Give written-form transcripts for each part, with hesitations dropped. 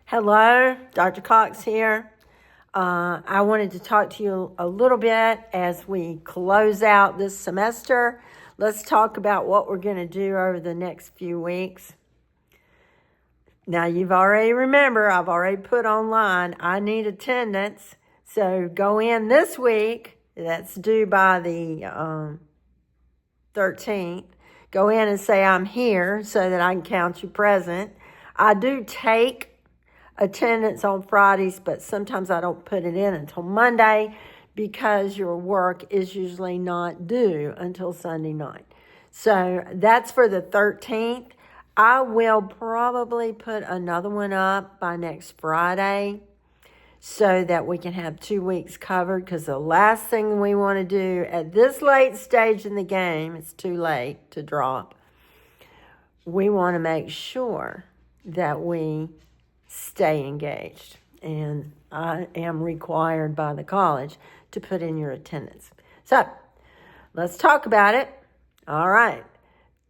Hello, Dr. Cox here. I wanted to talk to you a little bit as we close out this semester. Let's talk about what we're going to do over the next few weeks. Now, I've already put online, I need attendance. So go in this week, that's due by the 13th. Go in and say I'm here so that I can count you present. I do take attendance on Fridays, but sometimes I don't put it in until Monday because your work is usually not due until Sunday night. So that's for the 13th. I will probably put another one up by next Friday so that we can have 2 weeks covered, because the last thing we want to do at this late stage in the game, it's too late to drop. We want to make sure that we stay engaged, and I am required by the college to put in your attendance. So let's talk about it. All right,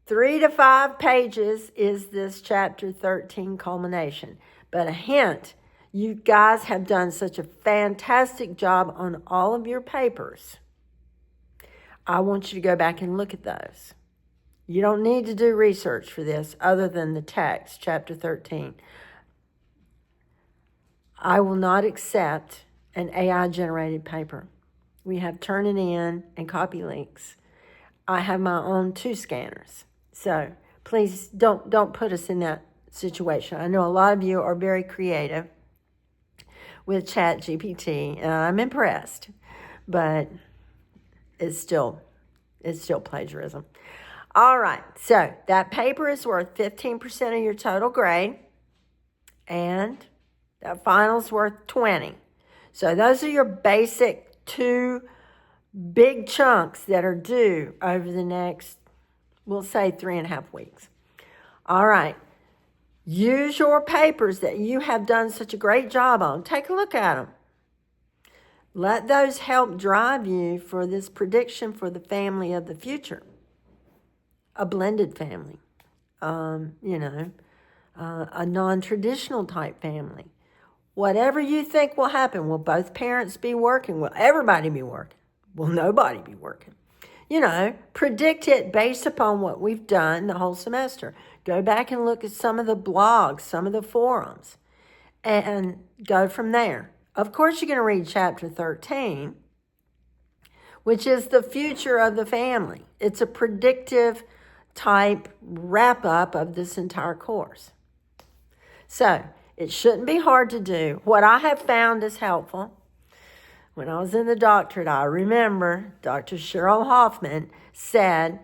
3 to 5 pages is this chapter 13 culmination. But a hint, you guys have done such a fantastic job on all of your papers. I want you to go back and look at those. You don't need to do research for this other than the text, chapter 13. I will not accept an AI-generated paper. We have Turnitin and CopyLinks. I have my own 2 scanners. So please don't put us in that situation. I know a lot of you are very creative with ChatGPT, and I'm impressed, but it's still plagiarism. All right, so that paper is worth 15% of your total grade, and that final's worth 20. So those are your basic 2 big chunks that are due over the next, we'll say 3.5 weeks. All right. Use your papers that you have done such a great job on. Take a look at them. Let those help drive you for this prediction for the family of the future. A blended family. A non-traditional type family. Whatever you think will happen, will both parents be working? Will everybody be working? Will nobody be working? Predict it based upon what we've done the whole semester. Go back and look at some of the blogs, some of the forums, and go from there. Of course, you're going to read chapter 13, which is the future of the family. It's a predictive type wrap-up of this entire course. So, it shouldn't be hard to do. What I have found is helpful. When I was in the doctorate, I remember Dr. Cheryl Hoffman said,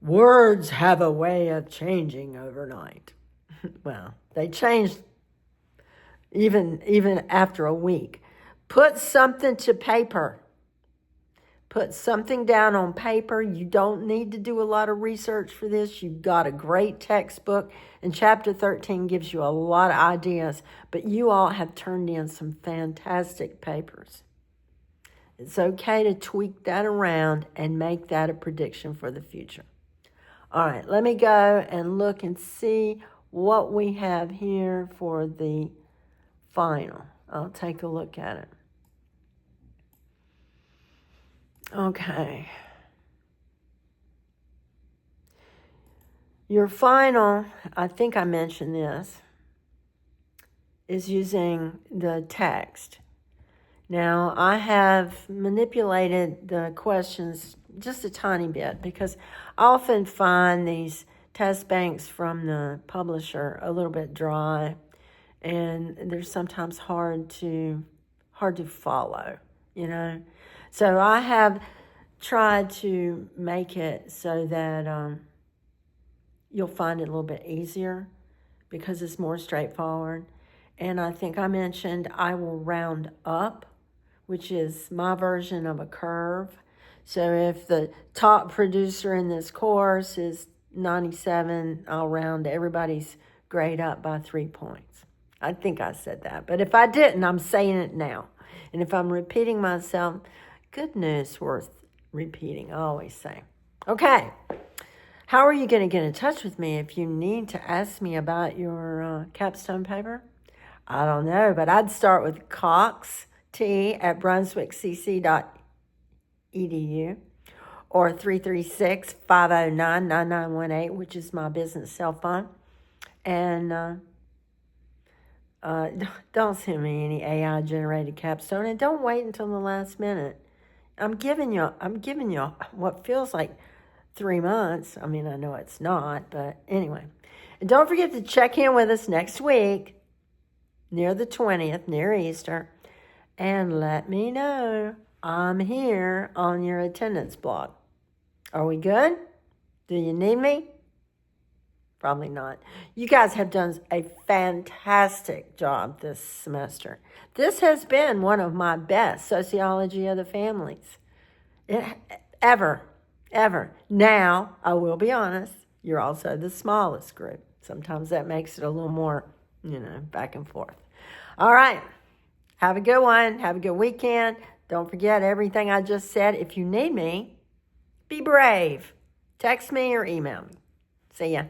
words have a way of changing overnight. Well, they changed even after a week. Put something to paper. Put something down on paper. You don't need to do a lot of research for this. You've got a great textbook, and chapter 13 gives you a lot of ideas, but you all have turned in some fantastic papers. It's okay to tweak that around and make that a prediction for the future. All right, let me go and look and see what we have here for the final. I'll take a look at it. Okay. Your final, I think I mentioned this, is using the text. Now, I have manipulated the questions just a tiny bit because I often find these test banks from the publisher a little bit dry, and they're sometimes hard to follow, So I have tried to make it so that you'll find it a little bit easier because it's more straightforward. And I think I mentioned I will round up, which is my version of a curve. So if the top producer in this course is 97, I'll round everybody's grade up by 3 points. I think I said that. But if I didn't, I'm saying it now. And if I'm repeating myself, good news worth repeating, I always say. Okay. How are you going to get in touch with me if you need to ask me about your capstone paper? I don't know, but I'd start with Cox T at brunswickcc.edu or 336-509-9918, which is my business cell phone. And don't send me any AI generated capstone, and don't wait until the last minute. I'm giving you what feels like 3 months. I mean, I know it's not, but anyway. And don't forget to check in with us next week, near the 20th, near Easter, and let me know. I'm here on your attendance block. Are we good? Do you need me? Probably not. You guys have done a fantastic job this semester. This has been one of my best sociology of the families ever. Now, I will be honest, you're also the smallest group. Sometimes that makes it a little more, back and forth. All right. Have a good one. Have a good weekend. Don't forget everything I just said. If you need me, be brave. Text me or email me. See ya.